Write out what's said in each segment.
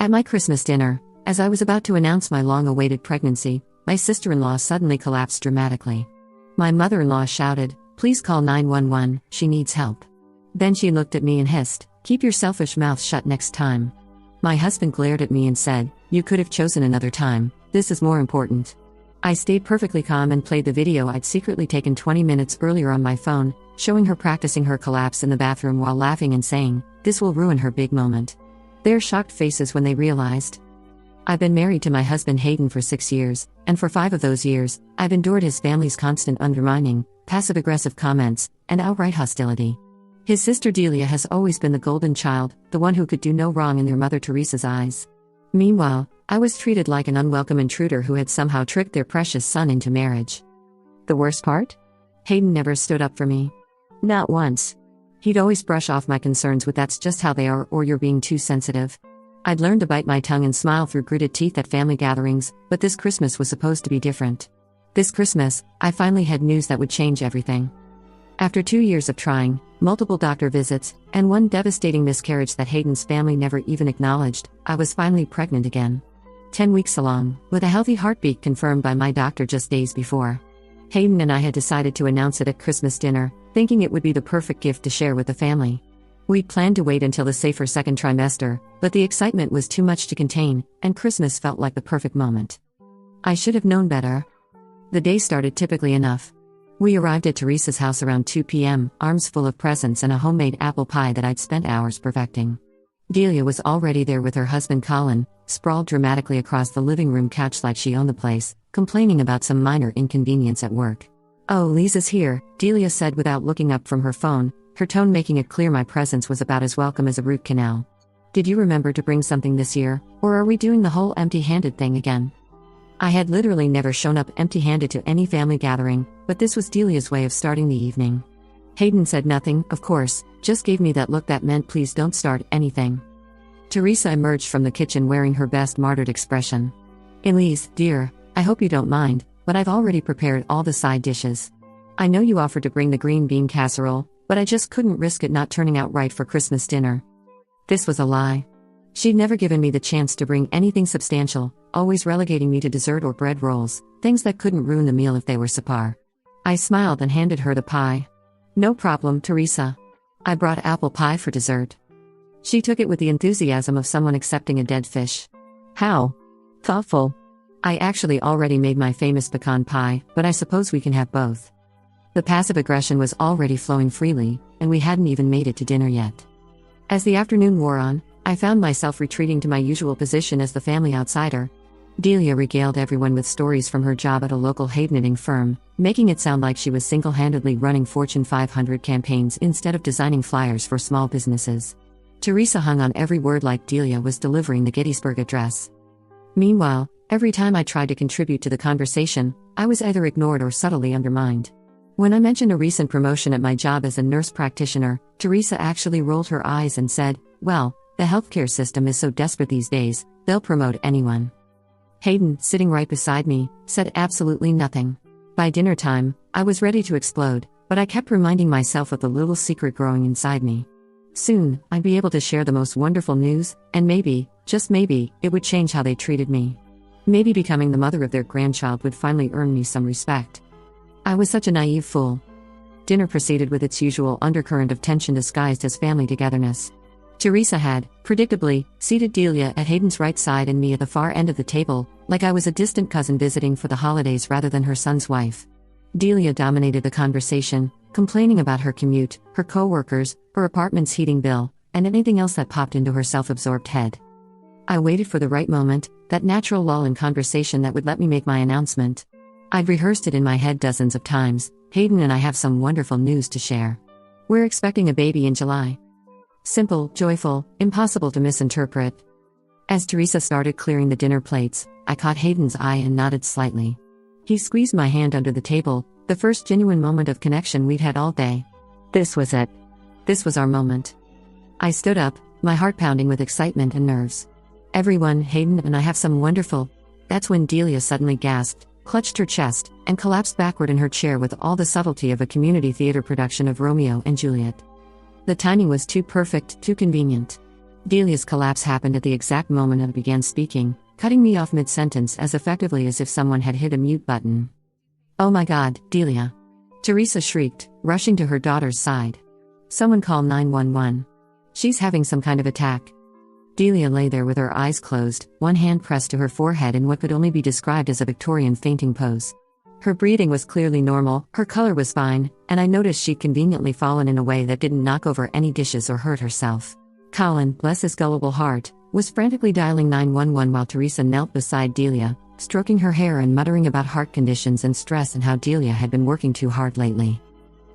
At my Christmas dinner, as I was about to announce my long-awaited pregnancy, my sister-in-law suddenly collapsed dramatically. My mother-in-law shouted, "Please call 911, she needs help." Then she looked at me and hissed, "Keep your selfish mouth shut next time." My husband glared at me and said, "You could have chosen another time, this is more important." I stayed perfectly calm and played the video I'd secretly taken 20 minutes earlier on my phone, showing her practicing her collapse in the bathroom while laughing and saying, "This will ruin her big moment." Their shocked faces when they realized. I've been married to my husband Hayden for 6 years, and for 5 of those years, I've endured his family's constant undermining, passive-aggressive comments, and outright hostility. His sister Delia has always been the golden child, the one who could do no wrong in their mother Teresa's eyes. Meanwhile, I was treated like an unwelcome intruder who had somehow tricked their precious son into marriage. The worst part? Hayden never stood up for me. Not once. He'd always brush off my concerns with "that's just how they are" or "you're being too sensitive." I'd learned to bite my tongue and smile through gritted teeth at family gatherings, but this Christmas was supposed to be different. This Christmas, I finally had news that would change everything. After 2 years of trying, multiple doctor visits, and one devastating miscarriage that Hayden's family never even acknowledged, I was finally pregnant again. 10 weeks along, with a healthy heartbeat confirmed by my doctor just days before. Hayden and I had decided to announce it at Christmas dinner, thinking it would be the perfect gift to share with the family. We'd planned to wait until the safer second trimester, but the excitement was too much to contain, and Christmas felt like the perfect moment. I should have known better. The day started typically enough. We arrived at Teresa's house around 2 p.m., arms full of presents and a homemade apple pie that I'd spent hours perfecting. Delia was already there with her husband Colin, sprawled dramatically across the living room couch like she owned the place, complaining about some minor inconvenience at work. "Oh, Lisa's here," Delia said without looking up from her phone, her tone making it clear my presence was about as welcome as a root canal. "Did you remember to bring something this year, or are we doing the whole empty-handed thing again?" I had literally never shown up empty-handed to any family gathering, but this was Delia's way of starting the evening. Hayden said nothing, of course, just gave me that look that meant "please don't start anything." Teresa emerged from the kitchen wearing her best martyred expression. "Elise, dear, I hope you don't mind, but I've already prepared all the side dishes. I know you offered to bring the green bean casserole, but I just couldn't risk it not turning out right for Christmas dinner." This was a lie. She'd never given me the chance to bring anything substantial, always relegating me to dessert or bread rolls, things that couldn't ruin the meal if they were subpar. I smiled and handed her the pie. "No problem, Teresa. I brought apple pie for dessert." She took it with the enthusiasm of someone accepting a dead fish. "How thoughtful. I actually already made my famous pecan pie, but I suppose we can have both." The passive aggression was already flowing freely, and we hadn't even made it to dinner yet. As the afternoon wore on, I found myself retreating to my usual position as the family outsider. Delia regaled everyone with stories from her job at a local hay knitting firm, making it sound like she was single-handedly running Fortune 500 campaigns instead of designing flyers for small businesses. Teresa hung on every word like Delia was delivering the Gettysburg Address. Meanwhile, every time I tried to contribute to the conversation, I was either ignored or subtly undermined. When I mentioned a recent promotion at my job as a nurse practitioner, Teresa actually rolled her eyes and said, "Well, the healthcare system is so desperate these days, they'll promote anyone." Hayden, sitting right beside me, said absolutely nothing. By dinner time, I was ready to explode, but I kept reminding myself of the little secret growing inside me. Soon, I'd be able to share the most wonderful news, and maybe, just maybe, it would change how they treated me. Maybe becoming the mother of their grandchild would finally earn me some respect. I was such a naive fool. Dinner proceeded with its usual undercurrent of tension disguised as family togetherness. Teresa had, predictably, seated Delia at Hayden's right side and me at the far end of the table, like I was a distant cousin visiting for the holidays rather than her son's wife. Delia dominated the conversation, complaining about her commute, her co-workers, her apartment's heating bill, and anything else that popped into her self-absorbed head. I waited for the right moment, that natural lull in conversation that would let me make my announcement. I'd rehearsed it in my head dozens of times. "Hayden and I have some wonderful news to share. We're expecting a baby in July." Simple, joyful, impossible to misinterpret. As Teresa started clearing the dinner plates, I caught Hayden's eye and nodded slightly. He squeezed my hand under the table, the first genuine moment of connection we'd had all day. This was it. This was our moment. I stood up, my heart pounding with excitement and nerves. "Everyone, Hayden and I have some wonderful..." That's when Delia suddenly gasped, clutched her chest, and collapsed backward in her chair with all the subtlety of a community theater production of Romeo and Juliet. The timing was too perfect, too convenient. Delia's collapse happened at the exact moment I began speaking, cutting me off mid-sentence as effectively as if someone had hit a mute button. "Oh my God, Delia!" Teresa shrieked, rushing to her daughter's side. "Someone call 911. She's having some kind of attack." Delia lay there with her eyes closed, one hand pressed to her forehead in what could only be described as a Victorian fainting pose. Her breathing was clearly normal, her color was fine, and I noticed she'd conveniently fallen in a way that didn't knock over any dishes or hurt herself. Colin, bless his gullible heart, was frantically dialing 911 while Teresa knelt beside Delia, stroking her hair and muttering about heart conditions and stress and how Delia had been working too hard lately.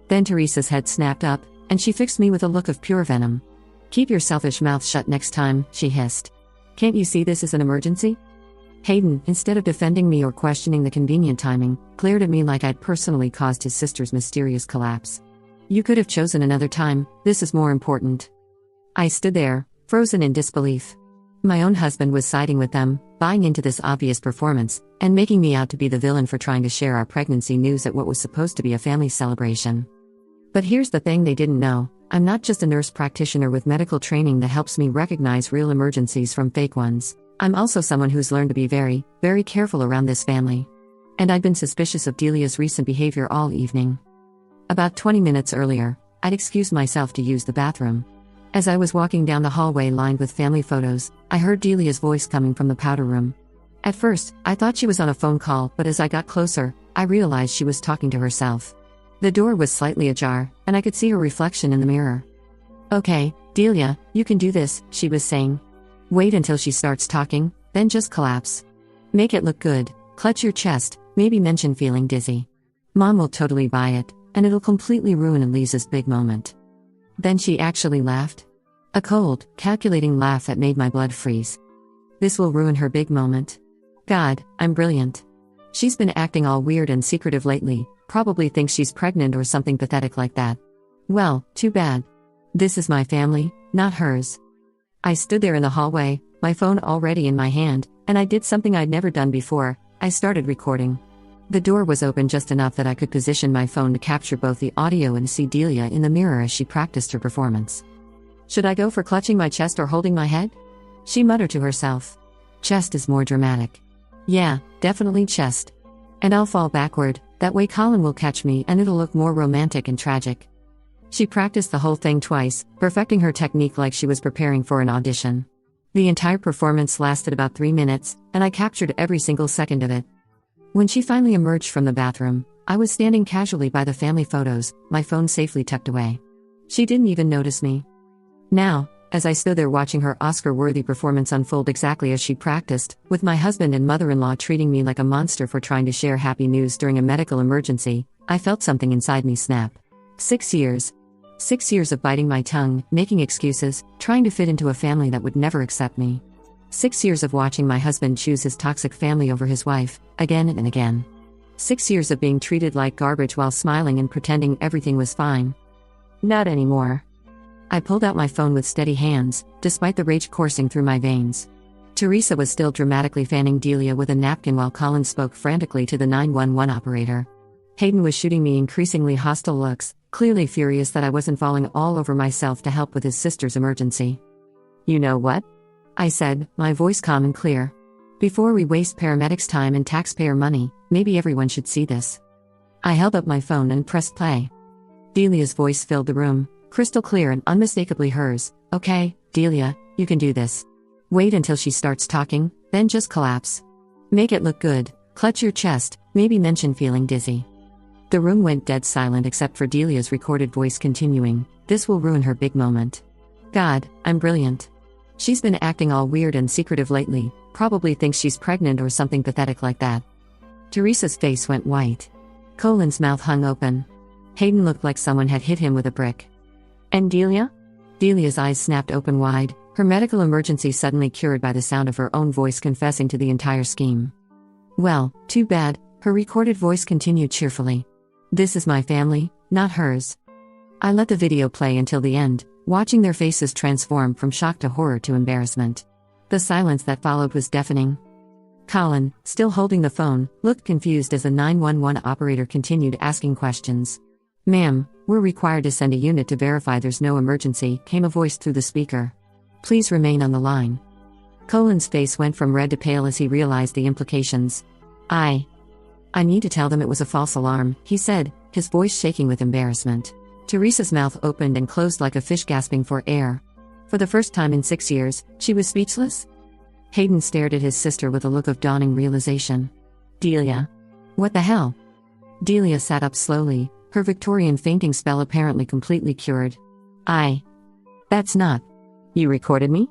Then Teresa's head snapped up, and she fixed me with a look of pure venom. "Keep your selfish mouth shut next time," she hissed. "Can't you see this is an emergency?" Hayden, instead of defending me or questioning the convenient timing, glared at me like I'd personally caused his sister's mysterious collapse. "You could have chosen another time, this is more important." I stood there, frozen in disbelief. My own husband was siding with them, buying into this obvious performance, and making me out to be the villain for trying to share our pregnancy news at what was supposed to be a family celebration. But here's the thing they didn't know: I'm not just a nurse practitioner with medical training that helps me recognize real emergencies from fake ones. I'm also someone who's learned to be very, very careful around this family. And I'd been suspicious of Delia's recent behavior all evening. About 20 minutes earlier, I'd excused myself to use the bathroom. As I was walking down the hallway lined with family photos, I heard Delia's voice coming from the powder room. At first, I thought she was on a phone call, but as I got closer, I realized she was talking to herself. The door was slightly ajar, and I could see her reflection in the mirror. "Okay, Delia, you can do this," she was saying. "Wait until she starts talking, then just collapse. Make it look good, clutch your chest, maybe mention feeling dizzy. Mom will totally buy it, and it'll completely ruin Elise's big moment." Then she actually laughed. A cold, calculating laugh that made my blood freeze. This will ruin her big moment. God, I'm brilliant. She's been acting all weird and secretive lately, probably thinks she's pregnant or something pathetic like that. Well, too bad. This is my family, not hers. I stood there in the hallway, my phone already in my hand, and I did something I'd never done before: I started recording. The door was open just enough that I could position my phone to capture both the audio and see Delia in the mirror as she practiced her performance. "Should I go for clutching my chest or holding my head?" she muttered to herself. "Chest is more dramatic. Yeah, definitely chest. And I'll fall backward, that way Colin will catch me and it'll look more romantic and tragic." She practiced the whole thing twice, perfecting her technique like she was preparing for an audition. The entire performance lasted about 3 minutes, and I captured every single second of it. When she finally emerged from the bathroom, I was standing casually by the family photos, my phone safely tucked away. She didn't even notice me. Now, as I stood there watching her Oscar-worthy performance unfold exactly as she practiced, with my husband and mother-in-law treating me like a monster for trying to share happy news during a medical emergency, I felt something inside me snap. 6 years. 6 years of biting my tongue, making excuses, trying to fit into a family that would never accept me. 6 years of watching my husband choose his toxic family over his wife, again and again. 6 years of being treated like garbage while smiling and pretending everything was fine. Not anymore. I pulled out my phone with steady hands, despite the rage coursing through my veins. Teresa was still dramatically fanning Delia with a napkin while Colin spoke frantically to the 911 operator. Hayden was shooting me increasingly hostile looks, clearly furious that I wasn't falling all over myself to help with his sister's emergency. "You know what?" I said, my voice calm and clear. "Before we waste paramedics' time and taxpayer money, maybe everyone should see this." I held up my phone and pressed play. Delia's voice filled the room, crystal clear and unmistakably hers. "Okay, Delia, you can do this. Wait until she starts talking, then just collapse. Make it look good, clutch your chest, maybe mention feeling dizzy." The room went dead silent except for Delia's recorded voice continuing, "This will ruin her big moment. God, I'm brilliant. She's been acting all weird and secretive lately, probably thinks she's pregnant or something pathetic like that." Teresa's face went white. Colin's mouth hung open. Hayden looked like someone had hit him with a brick. "And Delia?" Delia's eyes snapped open wide, her medical emergency suddenly cured by the sound of her own voice confessing to the entire scheme. "Well, too bad," her recorded voice continued cheerfully. "This is my family, not hers." I let the video play until the end, watching their faces transform from shock to horror to embarrassment. The silence that followed was deafening. Colin, still holding the phone, looked confused as the 911 operator continued asking questions. "Ma'am, we're required to send a unit to verify there's no emergency," came a voice through the speaker. Please remain on the line. Colin's face went from red to pale as he realized the implications. I need to tell them it was a false alarm, he said, his voice shaking with embarrassment. Teresa's mouth opened and closed like a fish gasping for air. For the first time in 6 years, she was speechless. Hayden stared at his sister with a look of dawning realization. Delia. What the hell? Delia sat up slowly, her Victorian fainting spell apparently completely cured. That's not. You recorded me?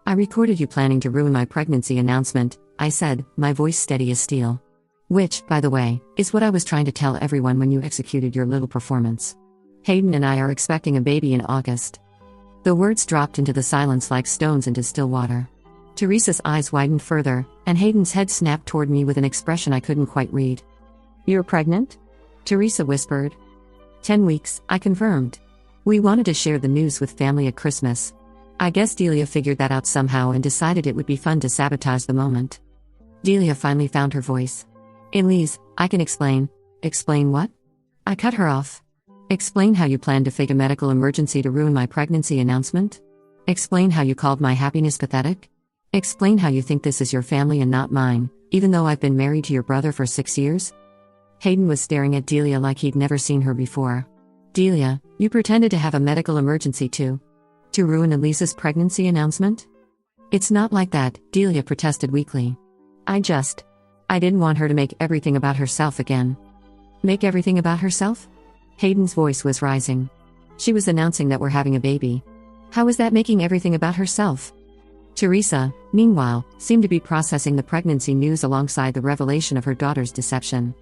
I recorded you planning to ruin my pregnancy announcement, I said, my voice steady as steel. Which, by the way, is what I was trying to tell everyone when you executed your little performance. Hayden and I are expecting a baby in August. The words dropped into the silence like stones into still water. Teresa's eyes widened further, and Hayden's head snapped toward me with an expression I couldn't quite read. You're pregnant? Teresa whispered. 10 weeks, I confirmed. We wanted to share the news with family at Christmas. I guess Delia figured that out somehow and decided it would be fun to sabotage the moment. Delia finally found her voice. Elise, I can explain. Explain what? I cut her off. Explain how you planned to fake a medical emergency to ruin my pregnancy announcement? Explain how you called my happiness pathetic? Explain how you think this is your family and not mine, even though I've been married to your brother for 6 years? Hayden was staring at Delia like he'd never seen her before. Delia, you pretended to have a medical emergency too. To ruin Elise's pregnancy announcement? It's not like that, Delia protested weakly. I didn't want her to make everything about herself again. Make everything about herself? Hayden's voice was rising. She was announcing that we're having a baby. How is that making everything about herself? Teresa, meanwhile, seemed to be processing the pregnancy news alongside the revelation of her daughter's deception.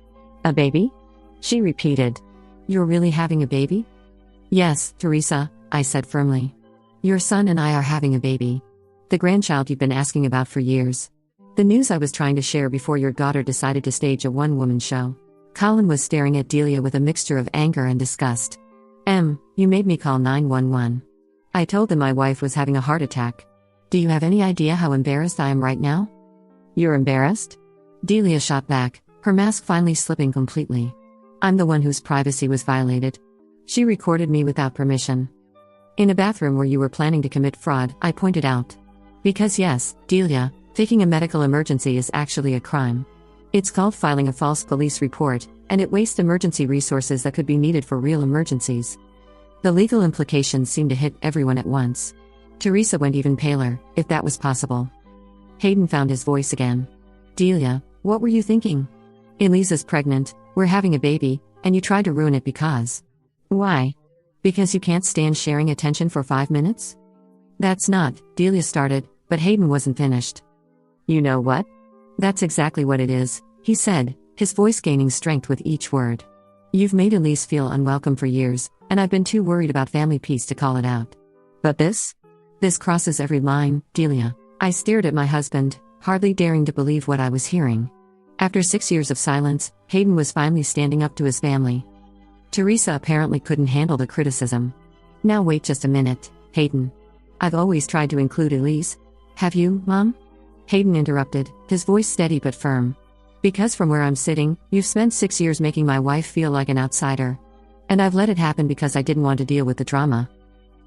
A baby? She repeated. You're really having a baby? Yes, Teresa, I said firmly. Your son and I are having a baby. The grandchild you've been asking about for years. The news I was trying to share before your daughter decided to stage a one-woman show. Colin was staring at Delia with a mixture of anger and disgust. You made me call 911. I told them my wife was having a heart attack. Do you have any idea how embarrassed I am right now? You're embarrassed? Delia shot back, her mask finally slipping completely. I'm the one whose privacy was violated. She recorded me without permission. In a bathroom where you were planning to commit fraud, I pointed out. Because yes, Delia, faking a medical emergency is actually a crime. It's called filing a false police report, and it wastes emergency resources that could be needed for real emergencies. The legal implications seemed to hit everyone at once. Teresa went even paler, if that was possible. Hayden found his voice again. Delia, what were you thinking? Elisa's pregnant, we're having a baby, and you tried to ruin it because... Why? Because you can't stand sharing attention for 5 minutes? That's not, Delia started, but Hayden wasn't finished. You know what? That's exactly what it is, he said, his voice gaining strength with each word. You've made Elise feel unwelcome for years, and I've been too worried about family peace to call it out. But this crosses every line, Delia. I stared at my husband, hardly daring to believe what I was hearing. After 6 years of silence, Hayden was finally standing up to his family. Teresa apparently couldn't handle the criticism. Now wait just a minute, Hayden. I've always tried to include Elise. Have you, Mom? Hayden interrupted, his voice steady but firm. Because from where I'm sitting, you've spent 6 years making my wife feel like an outsider. And I've let it happen because I didn't want to deal with the drama.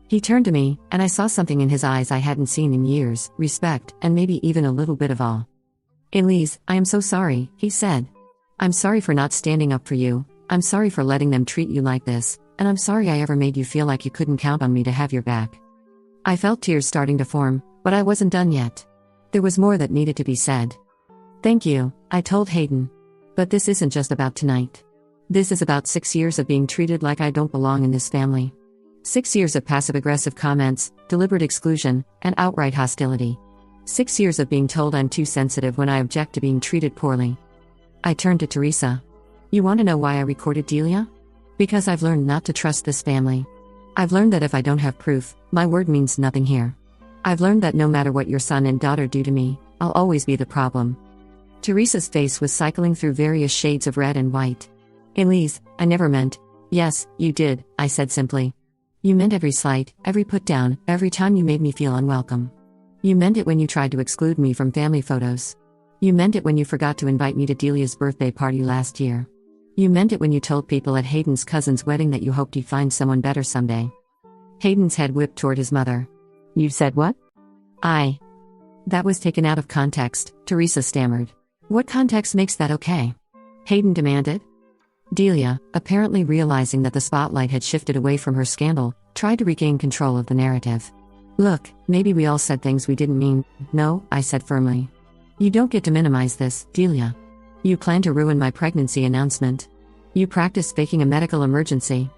He turned to me, and I saw something in his eyes I hadn't seen in years, respect, and maybe even a little bit of awe. Elise, I am so sorry, he said. I'm sorry for not standing up for you, I'm sorry for letting them treat you like this, and I'm sorry I ever made you feel like you couldn't count on me to have your back. I felt tears starting to form, but I wasn't done yet. There was more that needed to be said. Thank you, I told Hayden. But this isn't just about tonight. This is about 6 years of being treated like I don't belong in this family. 6 years of passive-aggressive comments, deliberate exclusion, and outright hostility. 6 years of being told I'm too sensitive when I object to being treated poorly. I turned to Teresa. You want to know why I recorded Delia? Because I've learned not to trust this family. I've learned that if I don't have proof, my word means nothing here. I've learned that no matter what your son and daughter do to me, I'll always be the problem. Teresa's face was cycling through various shades of red and white. Elise, I never meant. Yes, you did, I said simply. You meant every slight, every put-down, every time you made me feel unwelcome. You meant it when you tried to exclude me from family photos. You meant it when you forgot to invite me to Delia's birthday party last year. You meant it when you told people at Hayden's cousin's wedding that you hoped he'd find someone better someday. Hayden's head whipped toward his mother. You said what? I. That was taken out of context, Teresa stammered. What context makes that okay? Hayden demanded. Delia, apparently realizing that the spotlight had shifted away from her scandal, tried to regain control of the narrative. Look, maybe we all said things we didn't mean. No, I said firmly. You don't get to minimize this, Delia. You plan to ruin my pregnancy announcement. You practiced faking a medical emergency.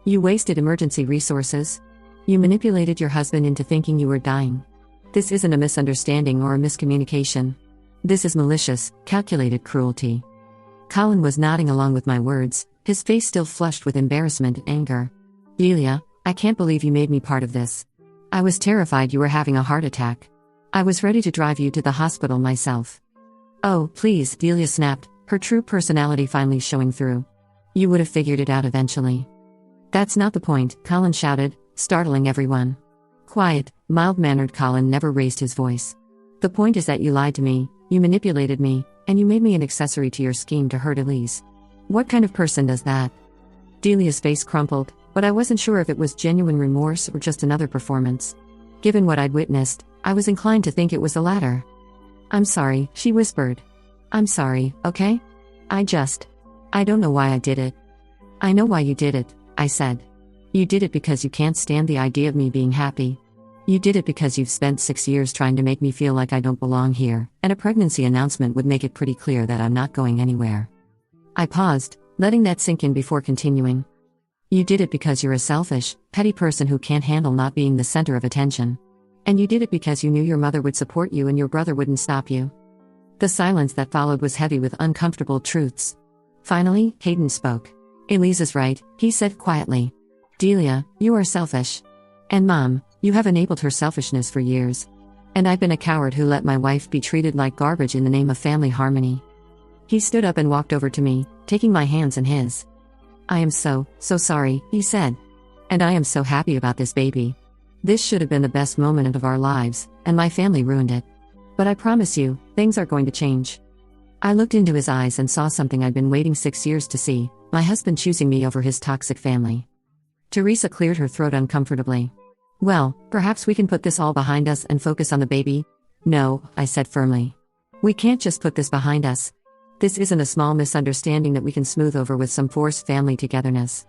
You wasted emergency resources. You manipulated your husband into thinking you were dying. This isn't a misunderstanding or a miscommunication. This is malicious, calculated cruelty. Colin was nodding along with my words, his face still flushed with embarrassment and anger. Delia, I can't believe you made me part of this. I was terrified you were having a heart attack. I was ready to drive you to the hospital myself. Oh, please, Delia snapped, her true personality finally showing through. You would have figured it out eventually. That's not the point, Colin shouted, startling everyone. Quiet, mild-mannered Colin never raised his voice. The point is that you lied to me, you manipulated me, and you made me an accessory to your scheme to hurt Elise. What kind of person does that? Delia's face crumpled, but I wasn't sure if it was genuine remorse or just another performance. Given what I'd witnessed, I was inclined to think it was the latter. I'm sorry, she whispered. I'm sorry, okay? I don't know why I did it. I know why you did it, I said. You did it because you can't stand the idea of me being happy. You did it because you've spent 6 years trying to make me feel like I don't belong here, and a pregnancy announcement would make it pretty clear that I'm not going anywhere. I paused, letting that sink in before continuing. You did it because you're a selfish, petty person who can't handle not being the center of attention. And you did it because you knew your mother would support you and your brother wouldn't stop you. The silence that followed was heavy with uncomfortable truths. Finally, Hayden spoke. Elise is right, he said quietly. Delia, you are selfish. And Mom, you have enabled her selfishness for years. And I've been a coward who let my wife be treated like garbage in the name of family harmony. He stood up and walked over to me, taking my hands in his. I am so sorry, he said. And I am so happy about this baby. This should have been the best moment of our lives, and my family ruined it. But I promise you, things are going to change. I looked into his eyes and saw something I'd been waiting 6 years to see, my husband choosing me over his toxic family. Teresa cleared her throat uncomfortably. Well, perhaps we can put this all behind us and focus on the baby? No, I said firmly. We can't just put this behind us. This isn't a small misunderstanding that we can smooth over with some forced family togetherness.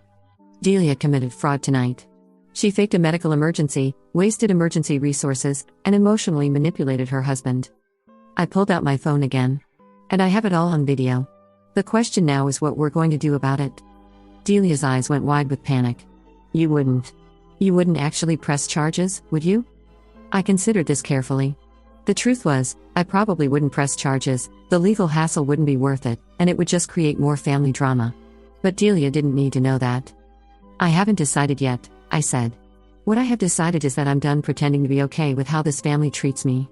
Delia committed fraud tonight. She faked a medical emergency, wasted emergency resources, and emotionally manipulated her husband. I pulled out my phone again. And I have it all on video. The question now is what we're going to do about it. Delia's eyes went wide with panic. You wouldn't actually press charges, would you? I considered this carefully. The truth was, I probably wouldn't press charges, the legal hassle wouldn't be worth it, and it would just create more family drama. But Delia didn't need to know that. I haven't decided yet, I said. What I have decided is that I'm done pretending to be okay with how this family treats me.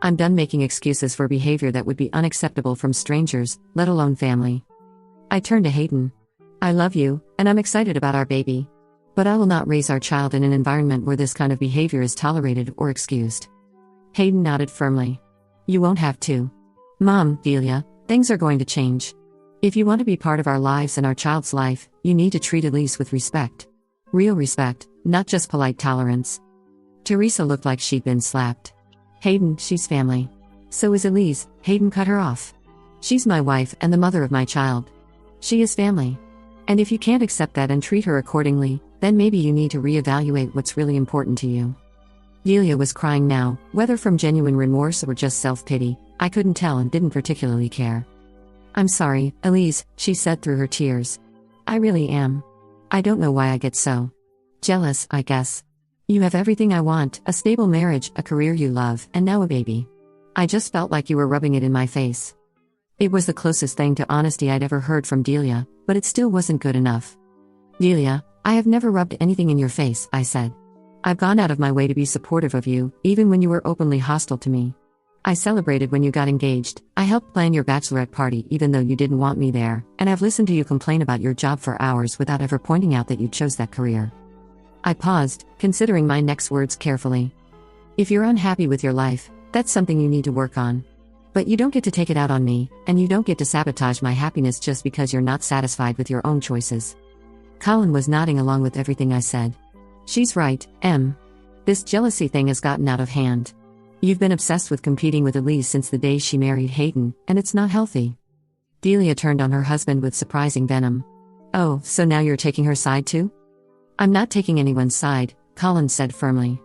I'm done making excuses for behavior that would be unacceptable from strangers, let alone family. I turned to Hayden. I love you, and I'm excited about our baby. But I will not raise our child in an environment where this kind of behavior is tolerated or excused. Hayden nodded firmly. You won't have to. Mom, Delia, things are going to change. If you want to be part of our lives and our child's life, you need to treat Elise with respect. Real respect, not just polite tolerance. Teresa looked like she'd been slapped. Hayden, she's family. So is Elise, Hayden cut her off. She's my wife and the mother of my child. She is family. And if you can't accept that and treat her accordingly, then maybe you need to reevaluate what's really important to you. Delia was crying now, whether from genuine remorse or just self-pity, I couldn't tell and didn't particularly care. I'm sorry, Elise, she said through her tears. I really am. I don't know why I get so jealous, I guess. You have everything I want, a stable marriage, a career you love, and now a baby. I just felt like you were rubbing it in my face. It was the closest thing to honesty I'd ever heard from Delia, but it still wasn't good enough. Delia, I have never rubbed anything in your face, I said. I've gone out of my way to be supportive of you, even when you were openly hostile to me. I celebrated when you got engaged, I helped plan your bachelorette party even though you didn't want me there, and I've listened to you complain about your job for hours without ever pointing out that you chose that career. I paused, considering my next words carefully. If you're unhappy with your life, that's something you need to work on. But you don't get to take it out on me, and you don't get to sabotage my happiness just because you're not satisfied with your own choices. Colin was nodding along with everything I said. She's right, Em. This jealousy thing has gotten out of hand. You've been obsessed with competing with Elise since the day she married Hayden, and it's not healthy. Delia turned on her husband with surprising venom. Oh, so now you're taking her side too? I'm not taking anyone's side, Colin said firmly.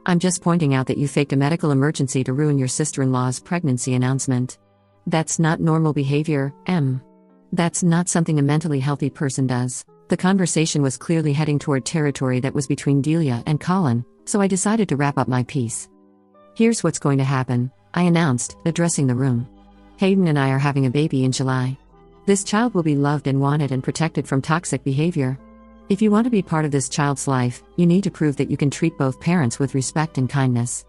I'm just pointing out that you faked a medical emergency to ruin your sister-in-law's pregnancy announcement. That's not normal behavior, Em. That's not something a mentally healthy person does. The conversation was clearly heading toward territory that was between Delia and Colin, so I decided to wrap up my piece. Here's what's going to happen, I announced, addressing the room. Hayden and I are having a baby in July. This child will be loved and wanted and protected from toxic behavior. If you want to be part of this child's life, you need to prove that you can treat both parents with respect and kindness.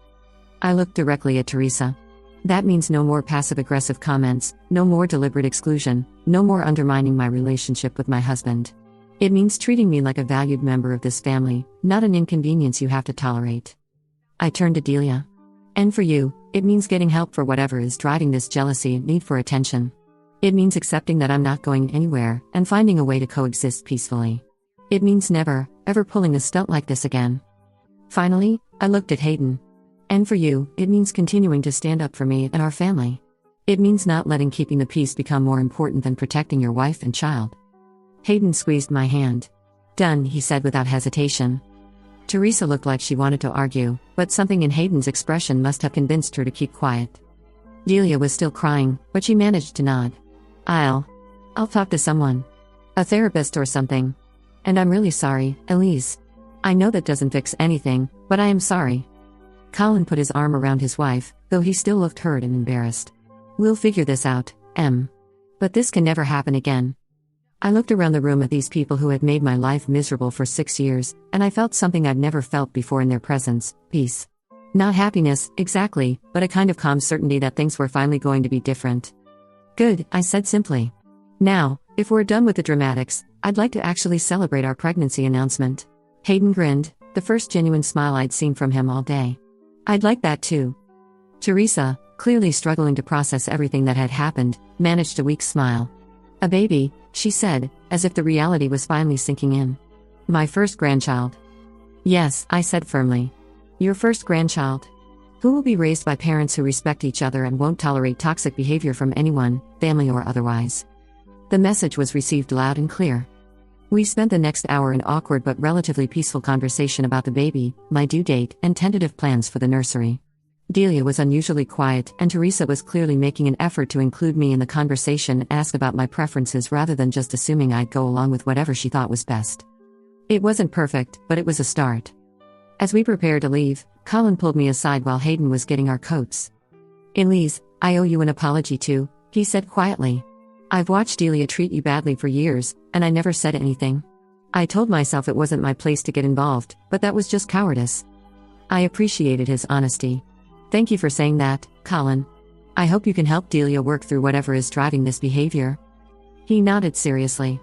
I looked directly at Teresa. That means no more passive-aggressive comments, no more deliberate exclusion, no more undermining my relationship with my husband. It means treating me like a valued member of this family, not an inconvenience you have to tolerate. I turned to Delia. And for you, it means getting help for whatever is driving this jealousy and need for attention. It means accepting that I'm not going anywhere, and finding a way to coexist peacefully. It means never, ever pulling a stunt like this again. Finally, I looked at Hayden. And for you, it means continuing to stand up for me and our family. It means not letting keeping the peace become more important than protecting your wife and child. Hayden squeezed my hand. Done, he said without hesitation. Teresa looked like she wanted to argue, but something in Hayden's expression must have convinced her to keep quiet. Delia was still crying, but she managed to nod. I'll talk to someone. A therapist or something. And I'm really sorry, Elise. I know that doesn't fix anything, but I am sorry. Colin put his arm around his wife, though he still looked hurt and embarrassed. We'll figure this out, Em. But this can never happen again. I looked around the room at these people who had made my life miserable for 6 years, and I felt something I'd never felt before in their presence, peace. Not happiness, exactly, but a kind of calm certainty that things were finally going to be different. Good, I said simply. Now, if we're done with the dramatics, I'd like to actually celebrate our pregnancy announcement. Hayden grinned, the first genuine smile I'd seen from him all day. I'd like that too. Teresa, clearly struggling to process everything that had happened, managed a weak smile. A baby, she said, as if the reality was finally sinking in. My first grandchild. Yes, I said firmly. Your first grandchild. Who will be raised by parents who respect each other and won't tolerate toxic behavior from anyone, family or otherwise. The message was received loud and clear. We spent the next hour in awkward but relatively peaceful conversation about the baby, my due date, and tentative plans for the nursery. Delia was unusually quiet, and Teresa was clearly making an effort to include me in the conversation and ask about my preferences rather than just assuming I'd go along with whatever she thought was best. It wasn't perfect, but it was a start. As we prepared to leave, Colin pulled me aside while Hayden was getting our coats. Elise, I owe you an apology too, he said quietly. I've watched Delia treat you badly for years, and I never said anything. I told myself it wasn't my place to get involved, but that was just cowardice. I appreciated his honesty. Thank you for saying that, Colin. I hope you can help Delia work through whatever is driving this behavior. He nodded seriously.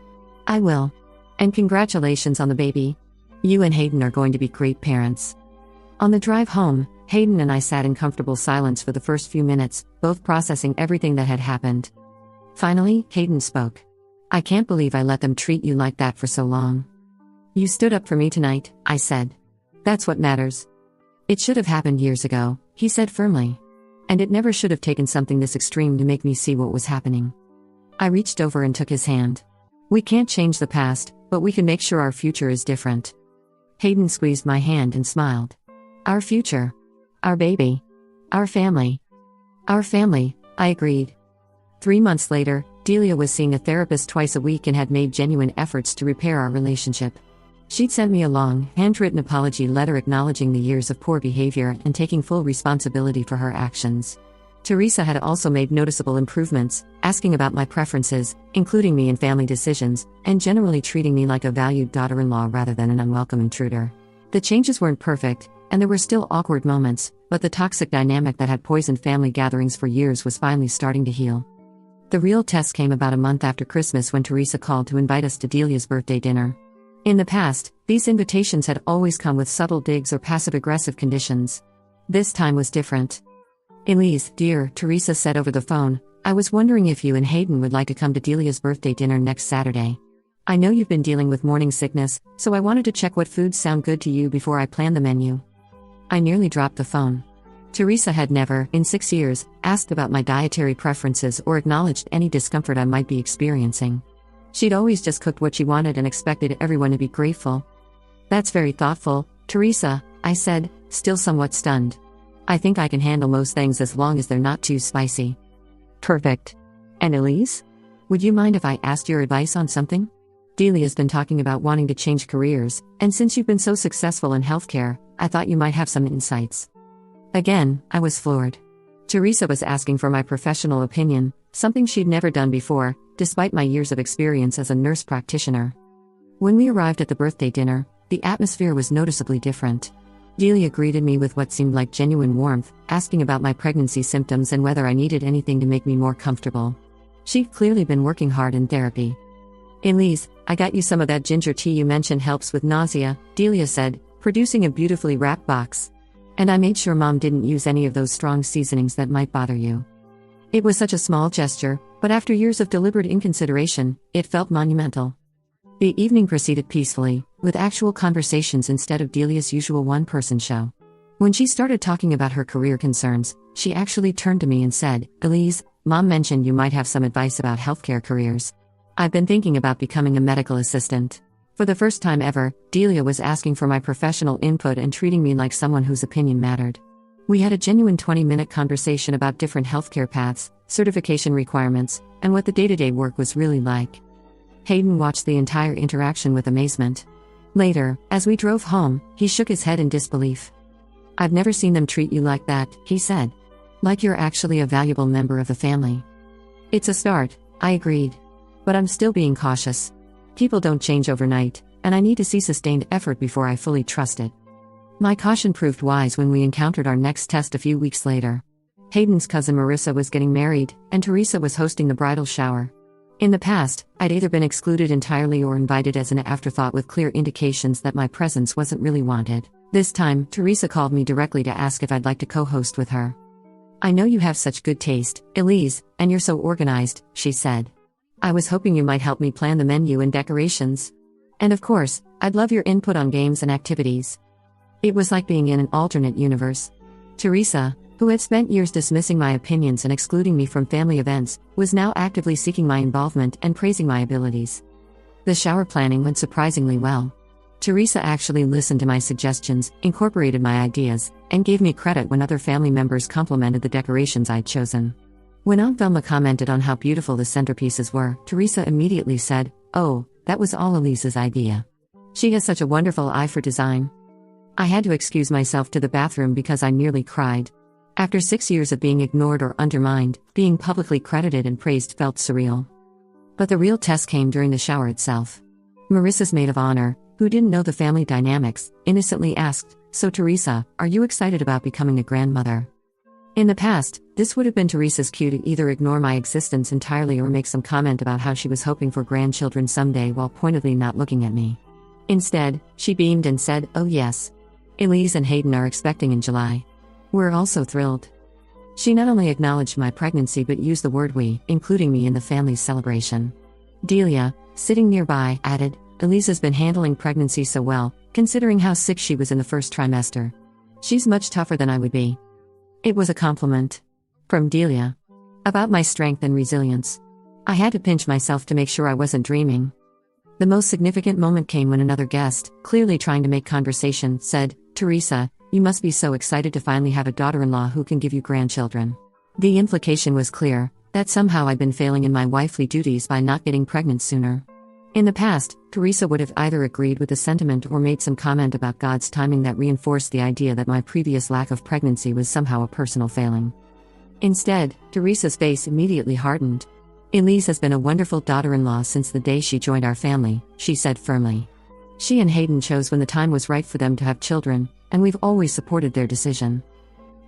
I will. And congratulations on the baby. You and Hayden are going to be great parents. On the drive home, Hayden and I sat in comfortable silence for the first few minutes, both processing everything that had happened. Finally, Hayden spoke. I can't believe I let them treat you like that for so long. You stood up for me tonight, I said. That's what matters. It should have happened years ago, he said firmly. And it never should have taken something this extreme to make me see what was happening. I reached over and took his hand. We can't change the past, but we can make sure our future is different. Hayden squeezed my hand and smiled. Our future. Our baby. Our family. Our family, I agreed. 3 months later, Delia was seeing a therapist twice a week and had made genuine efforts to repair our relationship. She'd sent me a long, handwritten apology letter acknowledging the years of poor behavior and taking full responsibility for her actions. Teresa had also made noticeable improvements, asking about my preferences, including me in family decisions, and generally treating me like a valued daughter-in-law rather than an unwelcome intruder. The changes weren't perfect, and there were still awkward moments, but the toxic dynamic that had poisoned family gatherings for years was finally starting to heal. The real test came about a month after Christmas when Teresa called to invite us to Delia's birthday dinner. In the past, these invitations had always come with subtle digs or passive-aggressive conditions. This time was different. Elise, dear, Teresa said over the phone, I was wondering if you and Hayden would like to come to Delia's birthday dinner next Saturday. I know you've been dealing with morning sickness, so I wanted to check what foods sound good to you before I plan the menu. I nearly dropped the phone. Teresa had never, in 6 years, asked about my dietary preferences or acknowledged any discomfort I might be experiencing. She'd always just cooked what she wanted and expected everyone to be grateful. "That's very thoughtful, Teresa," I said, still somewhat stunned. "I think I can handle most things as long as they're not too spicy." "Perfect. And Elise? Would you mind if I asked your advice on something? Delia's been talking about wanting to change careers, and since you've been so successful in healthcare, I thought you might have some insights." Again, I was floored. Teresa was asking for my professional opinion, something she'd never done before, despite my years of experience as a nurse practitioner. When we arrived at the birthday dinner, the atmosphere was noticeably different. Delia greeted me with what seemed like genuine warmth, asking about my pregnancy symptoms and whether I needed anything to make me more comfortable. She'd clearly been working hard in therapy. "Elise, I got you some of that ginger tea you mentioned helps with nausea," Delia said, producing a beautifully wrapped box. "And I made sure Mom didn't use any of those strong seasonings that might bother you." It was such a small gesture, but after years of deliberate inconsideration, it felt monumental. The evening proceeded peacefully, with actual conversations instead of Delia's usual one-person show. When she started talking about her career concerns, she actually turned to me and said, "Elise, Mom mentioned you might have some advice about healthcare careers. I've been thinking about becoming a medical assistant." For the first time ever, Delia was asking for my professional input and treating me like someone whose opinion mattered. We had a genuine 20-minute conversation about different healthcare paths, certification requirements, and what the day-to-day work was really like. Hayden watched the entire interaction with amazement. Later, as we drove home, he shook his head in disbelief. "I've never seen them treat you like that," he said. "Like you're actually a valuable member of the family." "It's a start," I agreed. "But I'm still being cautious. People don't change overnight, and I need to see sustained effort before I fully trust it." My caution proved wise when we encountered our next test a few weeks later. Hayden's cousin Marissa was getting married, and Teresa was hosting the bridal shower. In the past, I'd either been excluded entirely or invited as an afterthought with clear indications that my presence wasn't really wanted. This time, Teresa called me directly to ask if I'd like to co-host with her. "I know you have such good taste, Elise, and you're so organized," she said. "I was hoping you might help me plan the menu and decorations. And of course, I'd love your input on games and activities." It was like being in an alternate universe. Teresa, who had spent years dismissing my opinions and excluding me from family events, was now actively seeking my involvement and praising my abilities. The shower planning went surprisingly well. Teresa actually listened to my suggestions, incorporated my ideas, and gave me credit when other family members complimented the decorations I'd chosen. When Aunt Velma commented on how beautiful the centerpieces were, Teresa immediately said, "Oh, that was all Elise's idea. She has such a wonderful eye for design." I had to excuse myself to the bathroom because I nearly cried. After 6 years of being ignored or undermined, being publicly credited and praised felt surreal. But the real test came during the shower itself. Marissa's maid of honor, who didn't know the family dynamics, innocently asked, "So Teresa, are you excited about becoming a grandmother?" In the past, this would have been Teresa's cue to either ignore my existence entirely or make some comment about how she was hoping for grandchildren someday while pointedly not looking at me. Instead, she beamed and said, "Oh yes. Elise and Hayden are expecting in July. We're also thrilled." She not only acknowledged my pregnancy but used the word "we," including me in the family's celebration. Delia, sitting nearby, added, "Elisa's been handling pregnancy so well, considering how sick she was in the first trimester. She's much tougher than I would be." It was a compliment. From Delia. About my strength and resilience. I had to pinch myself to make sure I wasn't dreaming. The most significant moment came when another guest, clearly trying to make conversation, said, "Teresa, you must be so excited to finally have a daughter-in-law who can give you grandchildren." The implication was clear, that somehow I'd been failing in my wifely duties by not getting pregnant sooner. In the past, Teresa would have either agreed with the sentiment or made some comment about God's timing that reinforced the idea that my previous lack of pregnancy was somehow a personal failing. Instead, Teresa's face immediately hardened. "Elise has been a wonderful daughter-in-law since the day she joined our family," she said firmly. "She and Hayden chose when the time was right for them to have children, and we've always supported their decision."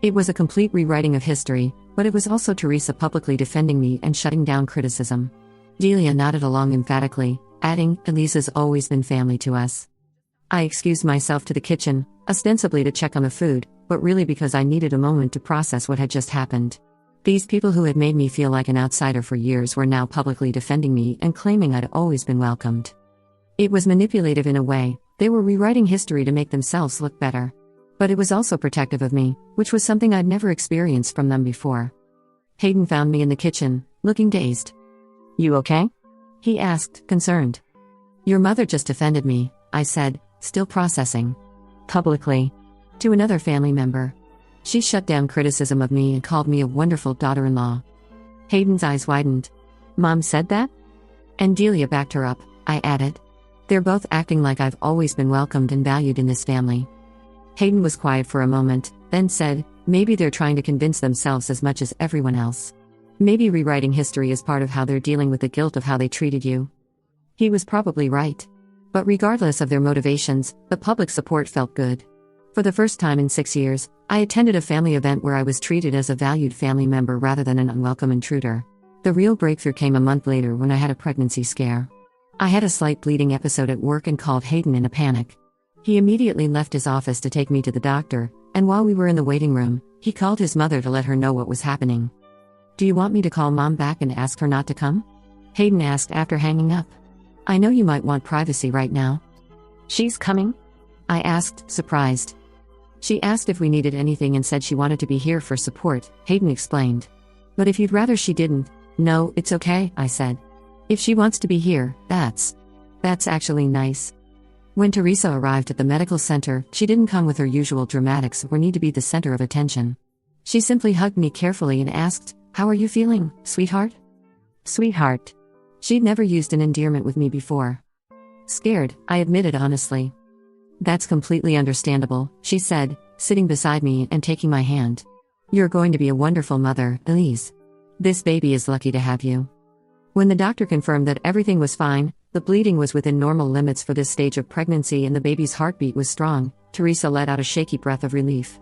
It was a complete rewriting of history, but it was also Teresa publicly defending me and shutting down criticism. Delia nodded along emphatically, adding, "Elise has always been family to us." I excused myself to the kitchen, ostensibly to check on the food, but really because I needed a moment to process what had just happened. These people who had made me feel like an outsider for years were now publicly defending me and claiming I'd always been welcomed. It was manipulative in a way. They were rewriting history to make themselves look better. But it was also protective of me, which was something I'd never experienced from them before. Hayden found me in the kitchen, looking dazed. "You okay?" he asked, concerned. "Your mother just offended me," I said, still processing. "Publicly. To another family member. She shut down criticism of me and called me a wonderful daughter-in-law." Hayden's eyes widened. "Mom said that?" "And Delia backed her up," I added. "They're both acting like I've always been welcomed and valued in this family." Hayden was quiet for a moment, then said, "Maybe they're trying to convince themselves as much as everyone else. Maybe rewriting history is part of how they're dealing with the guilt of how they treated you." He was probably right. But regardless of their motivations, the public support felt good. For the first time in 6 years, I attended a family event where I was treated as a valued family member rather than an unwelcome intruder. The real breakthrough came a month later when I had a pregnancy scare. I had a slight bleeding episode at work and called Hayden in a panic. He immediately left his office to take me to the doctor, and while we were in the waiting room, he called his mother to let her know what was happening. "Do you want me to call Mom back and ask her not to come?" Hayden asked after hanging up. "I know you might want privacy right now." "She's coming?" I asked, surprised. "She asked if we needed anything and said she wanted to be here for support," Hayden explained. "But if you'd rather she didn't." "No, it's okay," I said. "If she wants to be here, that's actually nice." When Teresa arrived at the medical center, she didn't come with her usual dramatics or need to be the center of attention. She simply hugged me carefully and asked, "How are you feeling, sweetheart?" Sweetheart. She'd never used an endearment with me before. "Scared," I admitted honestly. "That's completely understandable," she said, sitting beside me and taking my hand. "You're going to be a wonderful mother, Elise. This baby is lucky to have you." When the doctor confirmed that everything was fine, the bleeding was within normal limits for this stage of pregnancy and the baby's heartbeat was strong, Teresa let out a shaky breath of relief.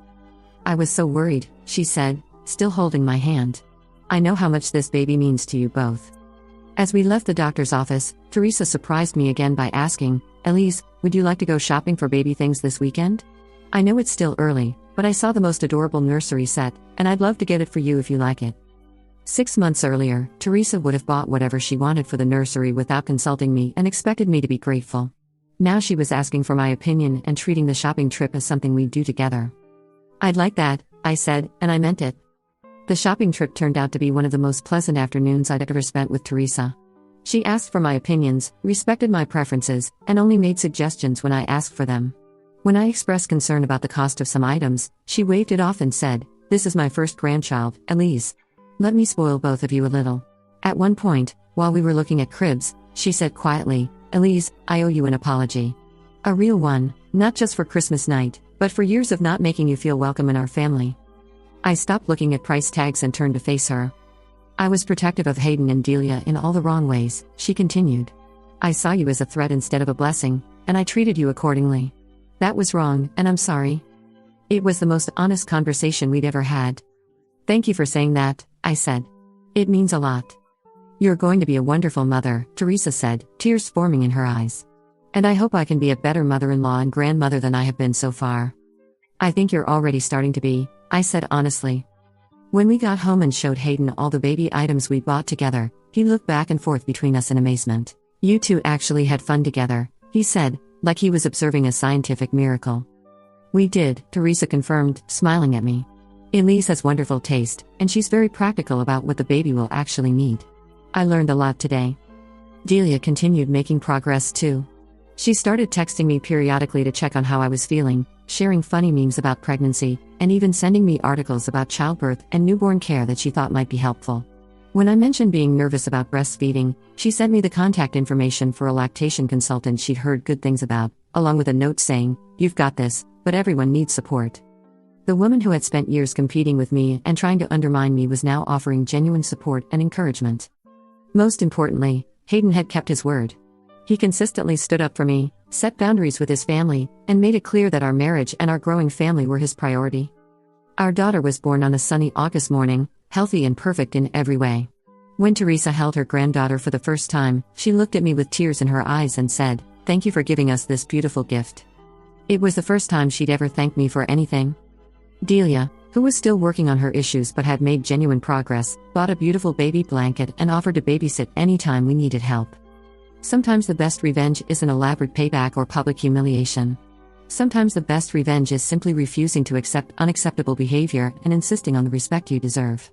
"I was so worried," she said, still holding my hand. "I know how much this baby means to you both." As we left the doctor's office, Teresa surprised me again by asking, "Elise, would you like to go shopping for baby things this weekend? I know it's still early, but I saw the most adorable nursery set, and I'd love to get it for you if you like it." 6 months earlier, Teresa would have bought whatever she wanted for the nursery without consulting me and expected me to be grateful. Now she was asking for my opinion and treating the shopping trip as something we'd do together. "I'd like that," I said, and I meant it. The shopping trip turned out to be one of the most pleasant afternoons I'd ever spent with Teresa. She asked for my opinions, respected my preferences, and only made suggestions when I asked for them. When I expressed concern about the cost of some items, she waved it off and said, "This is my first grandchild, Elise. Let me spoil both of you a little." At one point, while we were looking at cribs, she said quietly, "Elise, I owe you an apology. A real one, not just for Christmas night, but for years of not making you feel welcome in our family." I stopped looking at price tags and turned to face her. "I was protective of Hayden and Delia in all the wrong ways," she continued. "I saw you as a threat instead of a blessing, and I treated you accordingly. That was wrong, and I'm sorry." It was the most honest conversation we'd ever had. "Thank you for saying that," I said. "It means a lot." "You're going to be a wonderful mother," Teresa said, tears forming in her eyes. "And I hope I can be a better mother-in-law and grandmother than I have been so far." "I think you're already starting to be," I said honestly. When we got home and showed Hayden all the baby items we bought together, he looked back and forth between us in amazement. "You two actually had fun together," he said, like he was observing a scientific miracle. "We did," Teresa confirmed, smiling at me. "Elise has wonderful taste, and she's very practical about what the baby will actually need. I learned a lot today." Delia continued making progress too. She started texting me periodically to check on how I was feeling, sharing funny memes about pregnancy, and even sending me articles about childbirth and newborn care that she thought might be helpful. When I mentioned being nervous about breastfeeding, she sent me the contact information for a lactation consultant she'd heard good things about, along with a note saying, "You've got this, but everyone needs support." The woman who had spent years competing with me and trying to undermine me was now offering genuine support and encouragement. Most importantly, Hayden had kept his word. He consistently stood up for me, set boundaries with his family, and made it clear that our marriage and our growing family were his priority. Our daughter was born on a sunny August morning, healthy and perfect in every way. When Teresa held her granddaughter for the first time, she looked at me with tears in her eyes and said, "Thank you for giving us this beautiful gift." It was the first time she'd ever thanked me for anything. Delia, who was still working on her issues but had made genuine progress, bought a beautiful baby blanket and offered to babysit anytime we needed help. Sometimes the best revenge isn't elaborate payback or public humiliation. Sometimes the best revenge is simply refusing to accept unacceptable behavior and insisting on the respect you deserve.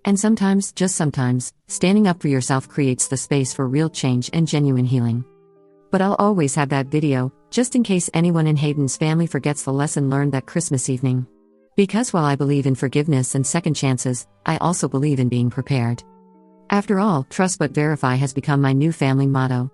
And sometimes, just sometimes, standing up for yourself creates the space for real change and genuine healing. But I'll always have that video, just in case anyone in Hayden's family forgets the lesson learned that Christmas evening. Because while I believe in forgiveness and second chances, I also believe in being prepared. After all, trust but verify has become my new family motto.